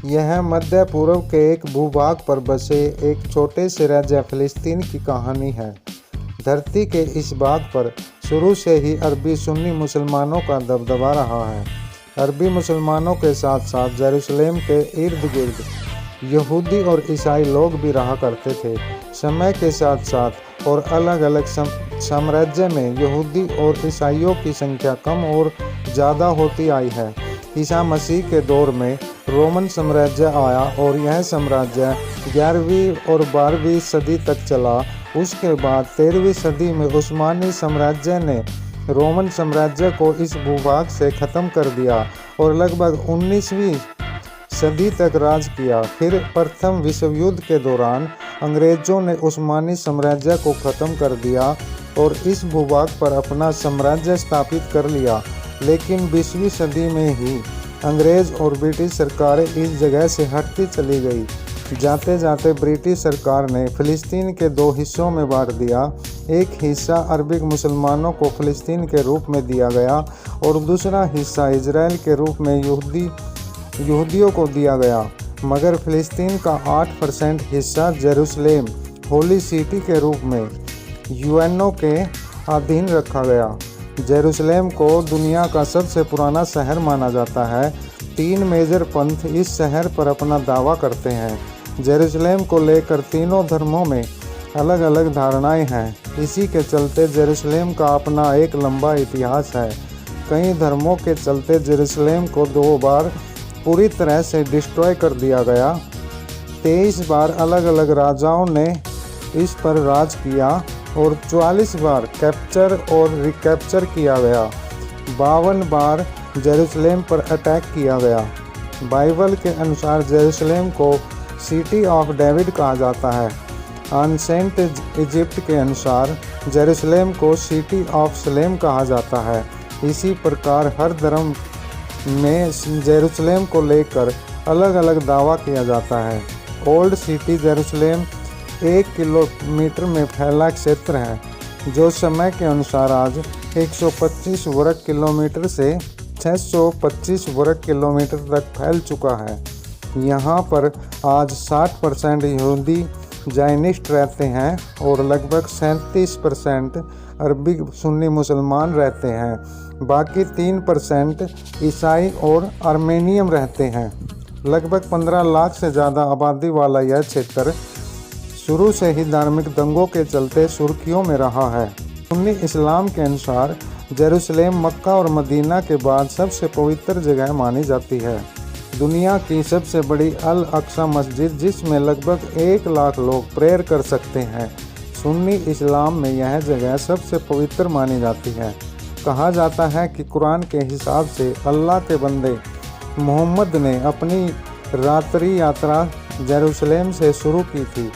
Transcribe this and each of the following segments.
यह मध्य पूर्व के एक भूभाग पर बसे एक छोटे से राज्य फ़िलिस्तीन की कहानी है। धरती के इस भाग पर शुरू से ही अरबी सुन्नी मुसलमानों का दबदबा रहा है। अरबी मुसलमानों के साथ साथ जेरूशलेम के इर्द गिर्द यहूदी और ईसाई लोग भी रहा करते थे। समय के साथ साथ और अलग अलग साम्राज्य में यहूदी और ईसाइयों की संख्या कम और ज़्यादा होती आई है। ईसा मसीह के दौर में रोमन साम्राज्य आया और यह साम्राज्य 11वीं और 12वीं सदी तक चला। उसके बाद 13वीं सदी में उस्मानी साम्राज्य ने रोमन साम्राज्य को इस भूभाग से ख़त्म कर दिया और लगभग 19वीं सदी तक राज किया। फिर प्रथम विश्व युद्ध के दौरान अंग्रेज़ों ने उस्मानी साम्राज्य को ख़त्म कर दिया और इस भूभाग पर अपना साम्राज्य स्थापित कर लिया। लेकिन 20वीं सदी में ही अंग्रेज़ और ब्रिटिश सरकारें इस जगह से हटती चली गई। जाते जाते ब्रिटिश सरकार ने फ़िलिस्तीन के दो हिस्सों में बांट दिया। एक हिस्सा अरबिक मुसलमानों को फ़िलिस्तीन के रूप में दिया गया और दूसरा हिस्सा इजराइल के रूप में यहूदियों को दिया गया। मगर फ़िलिस्तीन का 8% हिस्सा जेरूशलेम होली सिटी के रूप में यूएनओ के अधीन रखा गया। जेरूशलेम को दुनिया का सबसे पुराना शहर माना जाता है। 3 मेजर पंथ इस शहर पर अपना दावा करते हैं। जेरूशलेम को लेकर तीनों धर्मों में अलग अलग धारणाएं हैं। इसी के चलते जेरूशलेम का अपना एक लंबा इतिहास है। कई धर्मों के चलते जेरूशलेम को 2 बार पूरी तरह से डिस्ट्रॉय कर दिया गया। 23 बार अलग अलग राजाओं ने इस पर राज किया और 44 बार कैप्चर और रिकैप्चर किया गया। 52 बार जेरूशलेम पर अटैक किया गया। बाइबल के अनुसार जेरूशलेम को सिटी ऑफ डेविड कहा जाता है। एंसेंट इजिप्ट के अनुसार जेरूशलेम को सिटी ऑफ सलेम कहा जाता है। इसी प्रकार हर धर्म में जेरूशलेम को लेकर अलग अलग दावा किया जाता है। ओल्ड सिटी जेरूशलेम 1 किलोमीटर में फैला क्षेत्र है, जो समय के अनुसार आज 125 वर्ग किलोमीटर से 625 वर्ग किलोमीटर तक फैल चुका है। यहाँ पर आज 60% यहूदी जायनिस्ट रहते हैं और लगभग 37% अरबी सुन्नी मुसलमान रहते हैं। बाकी 3% ईसाई और आर्मेनियन रहते हैं। लगभग 15 लाख से ज़्यादा आबादी वाला यह क्षेत्र शुरू से ही धार्मिक दंगों के चलते सुर्खियों में रहा है। सुन्नी इस्लाम के अनुसार जेरूशलेम मक्का और मदीना के बाद सबसे पवित्र जगह मानी जाती है। दुनिया की सबसे बड़ी अल अक्सा मस्जिद, जिसमें लगभग 1 लाख लोग प्रेयर कर सकते हैं। सुन्नी इस्लाम में यह जगह सबसे पवित्र मानी जाती है। कहा जाता है कि कुरान के हिसाब से अल्लाह के बंदे मोहम्मद ने अपनी रात्रि यात्रा जेरूशलेम से शुरू की थी।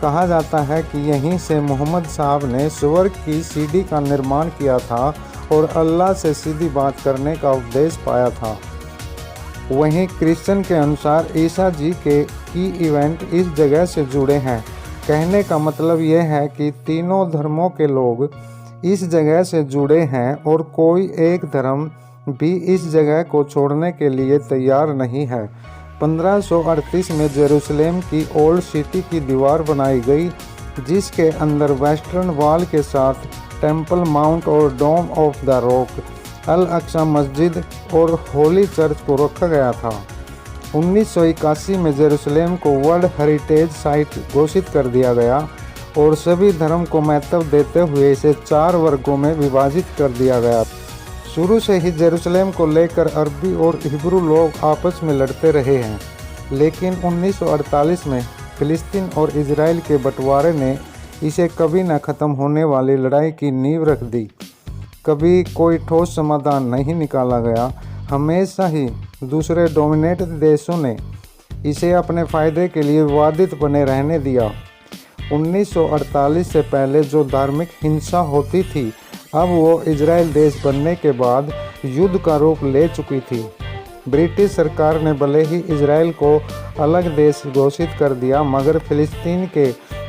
कहा जाता है कि यहीं से मोहम्मद साहब ने स्वर्ग की सीढ़ी का निर्माण किया था और अल्लाह से सीधी बात करने का उपदेश पाया था। वहीं क्रिश्चियन के अनुसार ईसा जी के की इवेंट इस जगह से जुड़े हैं। कहने का मतलब यह है कि तीनों धर्मों के लोग इस जगह से जुड़े हैं और कोई एक धर्म भी इस जगह को छोड़ने के लिए तैयार नहीं है। 1538 में जेरूशलेम की ओल्ड सिटी की दीवार बनाई गई, जिसके अंदर वेस्टर्न वॉल के साथ टेंपल माउंट और डोम ऑफ द रॉक, अल अक्सा मस्जिद और होली चर्च को रखा गया था। 1981 में जेरूशलेम को वर्ल्ड हेरिटेज साइट घोषित कर दिया गया और सभी धर्म को महत्व देते हुए इसे 4 वर्गों में विभाजित कर दिया गया। शुरू से ही जेरूशलेम को लेकर अरबी और हिब्रू लोग आपस में लड़ते रहे हैं, लेकिन 1948 में फ़िलिस्तीन और इजराइल के बंटवारे ने इसे कभी न ख़त्म होने वाली लड़ाई की नींव रख दी। कभी कोई ठोस समाधान नहीं निकाला गया। हमेशा ही दूसरे डोमिनेट देशों ने इसे अपने फ़ायदे के लिए विवादित बने रहने दिया। 1948 से पहले जो धार्मिक हिंसा होती थी, अब वो इजराइल देश बनने के बाद युद्ध का रूप ले चुकी थी। ब्रिटिश सरकार ने भले ही इजराइल को अलग देश घोषित कर दिया, मगर फ़िलिस्तीन के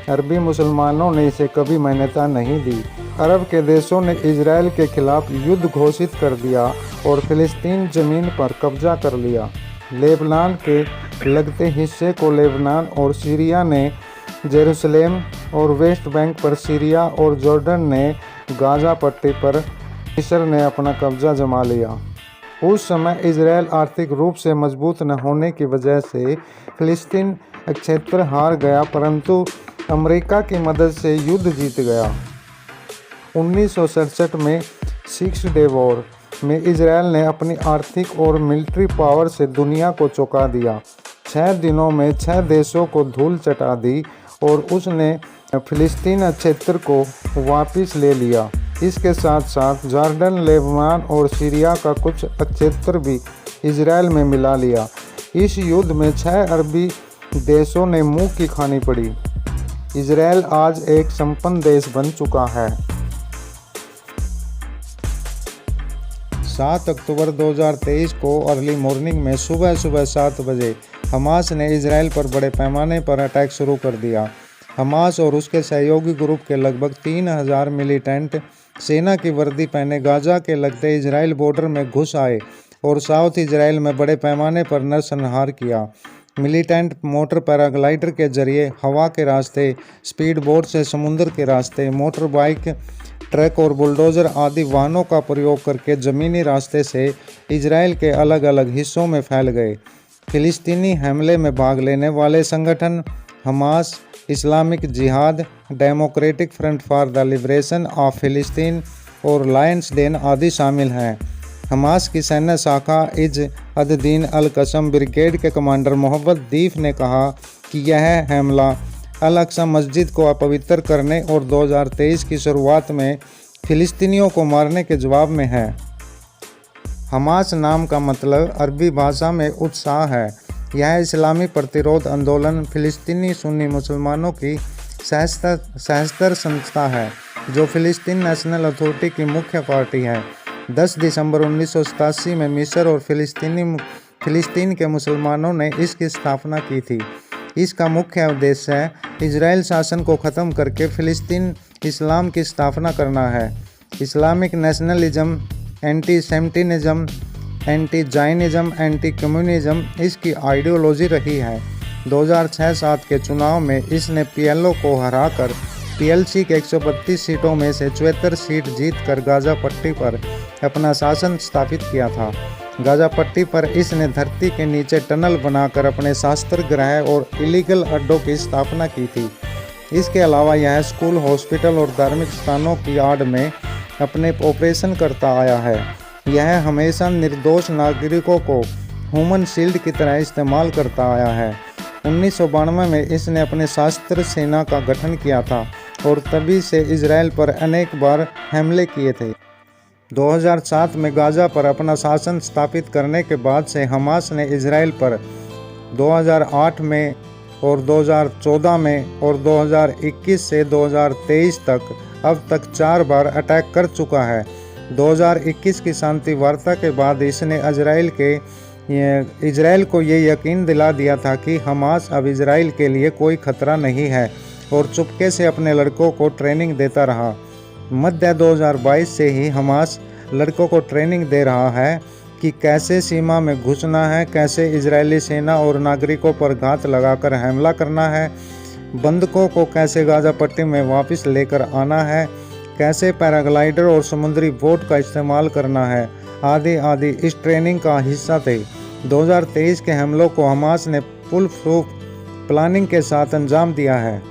अरबी मुसलमानों ने इसे कभी मान्यता नहीं दी। अरब के देशों ने इजराइल के खिलाफ युद्ध घोषित कर दिया और फ़िलिस्तीन ज़मीन पर कब्जा कर लिया। लेबनान के लगते हिस्से को लेबनान और सीरिया ने जेरूसलेम और वेस्ट बैंक पर सीरिया और जॉर्डन ने गाजा पट्टी पर मिस्र ने अपना कब्जा जमा लिया। उस समय इजराइल आर्थिक रूप से मजबूत न होने की वजह से फिलिस्तीन क्षेत्र हार गया, परंतु अमेरिका की मदद से युद्ध जीत गया। 1967 में सिक्स डे वॉर में इजराइल ने अपनी आर्थिक और मिलिट्री पावर से दुनिया को चौंका दिया। 6 दिनों में 6 देशों को धूल चटा दी और उसने फिलिस्तीन क्षेत्र को वापस ले लिया। इसके साथ साथ जॉर्डन, लेबनान और सीरिया का कुछ क्षेत्र भी इजराइल में मिला लिया। इस युद्ध में 6 अरबी देशों ने मुंह की खानी पड़ी। इजराइल आज एक संपन्न देश बन चुका है। 7 अक्टूबर 2023 को अर्ली मॉर्निंग में सुबह 7 बजे हमास ने इजराइल पर बड़े पैमाने पर अटैक शुरू कर दिया। हमास और उसके सहयोगी ग्रुप के लगभग 3000 मिलिटेंट सेना की वर्दी पहने गाजा के लगते इजराइल बॉर्डर में घुस आए और साउथ इजराइल में बड़े पैमाने पर नरसंहार किया। मिलिटेंट मोटर पैराग्लाइडर के जरिए हवा के रास्ते, स्पीड बोट से समुद्र के रास्ते, मोटर बाइक, ट्रक और बुलडोज़र आदि वाहनों का प्रयोग करके ज़मीनी रास्ते से इजराइल के अलग अलग हिस्सों में फैल गए। फिलिस्तीनी हमले में भाग लेने वाले संगठन हमास, इस्लामिक जिहाद, democratic front for the liberation of फिलिस्तीन और लायंस देन आदि शामिल हैं। हमास की सैन्य शाखा इज अद-दीन अल-कसम ब्रिगेड के कमांडर मोहम्मद दीफ ने कहा कि यह हमला अल-अक्सा मस्जिद को अपवित्र करने और 2023 की शुरुआत में फिलिस्तीनियों को मारने के जवाब में है। हमास नाम का मतलब अरबी भाषा में उत्साह है। यह इस्लामी प्रतिरोध आंदोलन फिलिस्तीनी सुन्नी मुसलमानों की सहस्त्र संस्था है जो फिलिस्तीन नेशनल अथॉरिटी की मुख्य पार्टी है। 10 दिसंबर 1987 में मिस्र और फिलिस्तीन के मुसलमानों ने इसकी स्थापना की थी। इसका मुख्य उद्देश्य है इजराइल शासन को ख़त्म करके फिलिस्तीन इस्लाम की स्थापना करना है। Islamic nationalism, anti Semitism, anti Zionism, anti communism इसकी आइडियोलॉजी रही है। 2006-07 के चुनाव में इसने पीएलओ को हराकर पीएलसी के 132 सीटों में से 74 सीट जीतकर गाजा पट्टी पर अपना शासन स्थापित किया था। गाजा पट्टी पर इसने धरती के नीचे टनल बनाकर अपने शास्त्र गृह और इलीगल अड्डों की स्थापना की थी। इसके अलावा यह स्कूल, हॉस्पिटल और धार्मिक स्थानों की आड़ में अपने ऑपरेशन करता आया है। यह हमेशा निर्दोष नागरिकों को ह्यूमन शील्ड की तरह इस्तेमाल करता आया है। 1992 में इसने अपने सशस्त्र सेना का गठन किया था और तभी से इजराइल पर अनेक बार हमले किए थे। 2007 में गाजा पर अपना शासन स्थापित करने के बाद से हमास ने इजराइल पर 2008 में और 2014 में और 2021 से 2023 तक अब तक 4 बार अटैक कर चुका है। 2021 की शांति वार्ता के बाद इसने इजराइल को ये यकीन दिला दिया था कि हमास अब इजराइल के लिए कोई खतरा नहीं है और चुपके से अपने लड़कों को ट्रेनिंग देता रहा। मध्य 2022 से ही हमास लड़कों को ट्रेनिंग दे रहा है कि कैसे सीमा में घुसना है, कैसे इजरायली सेना और नागरिकों पर घात लगाकर हमला करना है, बंधकों को कैसे गाजा पट्टी में वापस लेकर आना है, कैसे पैराग्लाइडर और समुद्री बोट का इस्तेमाल करना है, आदि आदि इस ट्रेनिंग का हिस्सा थे। 2023 के हमलों को हमास ने फुल प्रूफ प्लानिंग के साथ अंजाम दिया है।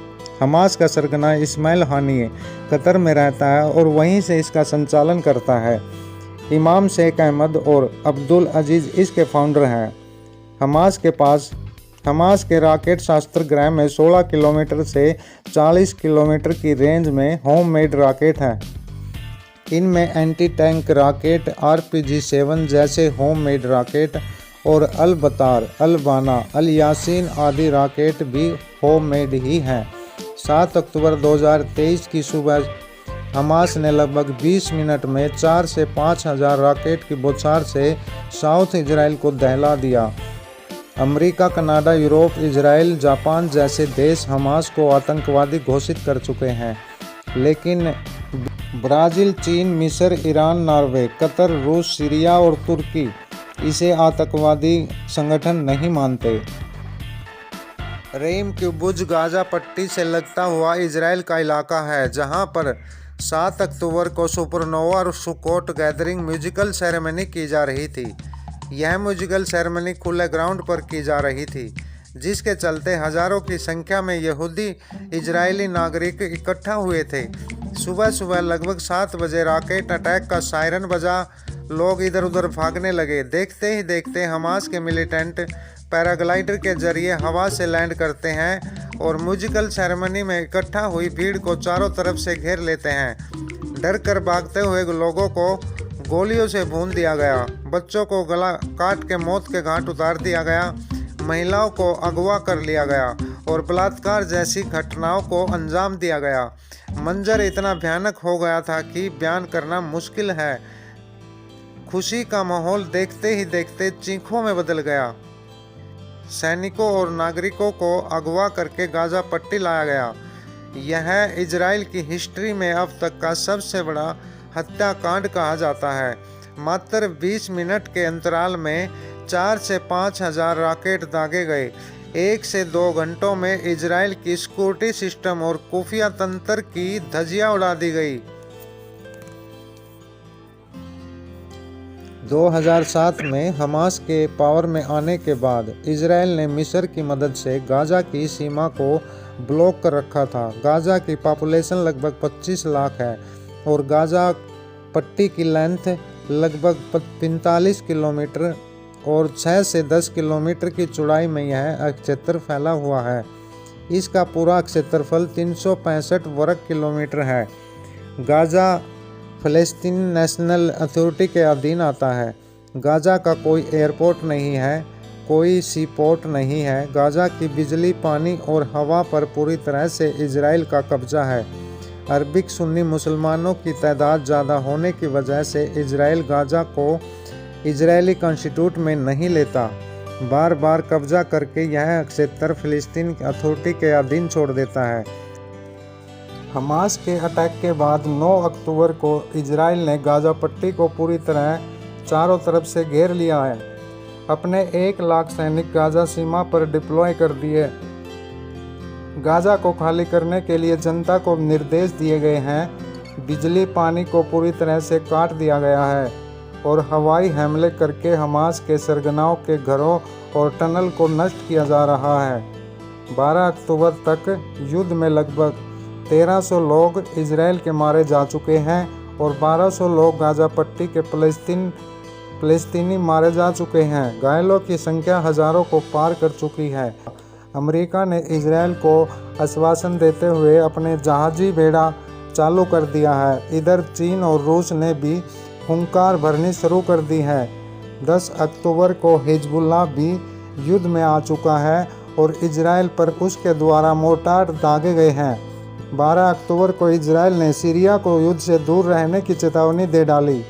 हमास का सरगना इस्माइल हानिये कतर में रहता है और वहीं से इसका संचालन करता है। इमाम शेख अहमद और अब्दुल अजीज़ इसके फाउंडर हैं। हमास के रॉकेट शस्त्रगृह में 16 किलोमीटर से 40 किलोमीटर की रेंज में होम मेड रॉकेट हैं। इनमें एंटी टैंक रॉकेट, RPG-7 जैसे होम मेड रॉकेट और अल-बतार, अल-बाना, अल-यासीन आदि रॉकेट भी होम मेड ही हैं। 7 अक्टूबर 2023 की सुबह हमास ने लगभग 20 मिनट में 4 से 5 हज़ार रॉकेट की बौछार से साउथ इजराइल को दहला दिया। America, Canada, Europe, Israel, Japan जैसे देश हमास को आतंकवादी घोषित कर चुके हैं, लेकिन ब्राज़ील, चीन, मिस्र, ईरान, नॉर्वे, कतर, रूस, सीरिया और तुर्की इसे आतंकवादी संगठन नहीं मानते। रेम किब्बुत्ज़ गाज़ा पट्टी से लगता हुआ इजराइल का इलाका है, जहां पर 7 अक्टूबर को सुपरनोवा और सुकोट गैदरिंग म्यूजिकल सेरेमनी की जा रही थी। यह म्यूजिकल सेरेमनी खुले ग्राउंड पर की जा रही थी, जिसके चलते हजारों की संख्या में यहूदी इजरायली नागरिक इकट्ठा हुए थे। सुबह सुबह लगभग 7 बजे रॉकेट अटैक का सायरन बजा, लोग इधर उधर भागने लगे। देखते ही देखते हमास के मिलिटेंट पैराग्लाइडर के जरिए हवा से लैंड करते हैं और म्यूजिकल सेरेमनी में इकट्ठा हुई भीड़ को चारों तरफ से घेर लेते हैं। डर कर भागते हुए लोगों को गोलियों से भून दिया गया, बच्चों को गला काट के मौत के घाट उतार दिया गया, महिलाओं को अगवा कर लिया गया और बलात्कार जैसी घटनाओं को अंजाम दिया गया। मंजर इतना भयानक हो गया था कि बयान करना मुश्किल है। खुशी का माहौल देखते ही देखते चीखों में बदल गया। सैनिकों और नागरिकों को अगवा करके गाज़ा पट्टी लाया गया। यह इजराइल की हिस्ट्री में अब तक का सबसे बड़ा हत्याकांड कहा जाता है। मात्र 20 मिनट के अंतराल में 4 से 5 हजार रॉकेट दागे गए। 1 से 2 घंटों में इजराइल की सिक्योरिटी सिस्टम और खुफिया तंत्र की धज्जियां उड़ा दी गई। 2007 में हमास के पावर में आने के बाद इजराइल ने मिस्र की मदद से गाज़ा की सीमा को ब्लॉक कर रखा था। गाज़ा की पॉपुलेशन लगभग 25 लाख है और गाज़ा पट्टी की लेंथ लगभग 45 किलोमीटर और 6 से 10 किलोमीटर की चौड़ाई में यह क्षेत्र फैला हुआ है। इसका पूरा क्षेत्रफल 365 वर्ग किलोमीटर है। गाज़ा फ़लस्तीन नेशनल अथॉरिटी के अधीन आता है। गाज़ा का कोई एयरपोर्ट नहीं है, कोई सी पोर्ट नहीं है। गाज़ा की बिजली, पानी और हवा पर पूरी तरह से इजराइल का कब्जा है। अरबिक सुन्नी मुसलमानों की तादाद ज़्यादा होने की वजह से इजराइल गाज़ा को इजरायली कॉन्स्टिट्यूट में नहीं लेता। बार बार कब्जा करके यह क्षेत्र फ़लस्तीन अथॉरिटी के अधीन छोड़ देता है। हमास के अटैक के बाद 9 अक्टूबर को इजराइल ने गाज़ा पट्टी को पूरी तरह चारों तरफ से घेर लिया है। अपने 1 लाख सैनिक गाज़ा सीमा पर डिप्लॉय कर दिए। गाज़ा को खाली करने के लिए जनता को निर्देश दिए गए हैं। बिजली पानी को पूरी तरह से काट दिया गया है और हवाई हमले करके हमास के सरगनाओं के घरों और टनल को नष्ट किया जा रहा है। 12 अक्टूबर तक युद्ध में लगभग 1300 लोग इजराइल के मारे जा चुके हैं और 1200 लोग गाज़ा पट्टी के फ़लस्तीनी मारे जा चुके हैं। घायलों की संख्या हज़ारों को पार कर चुकी है। अमेरिका ने इजराइल को आश्वासन देते हुए अपने जहाजी बेड़ा चालू कर दिया है। इधर चीन और रूस ने भी हुंकार भरनी शुरू कर दी है। 10 अक्टूबर को हिजबुल्लाह भी युद्ध में आ चुका है और इजराइल पर उसके द्वारा मोर्टार दागे गए हैं। 12 अक्टूबर को इजराइल ने सीरिया को युद्ध से दूर रहने की चेतावनी दे डाली।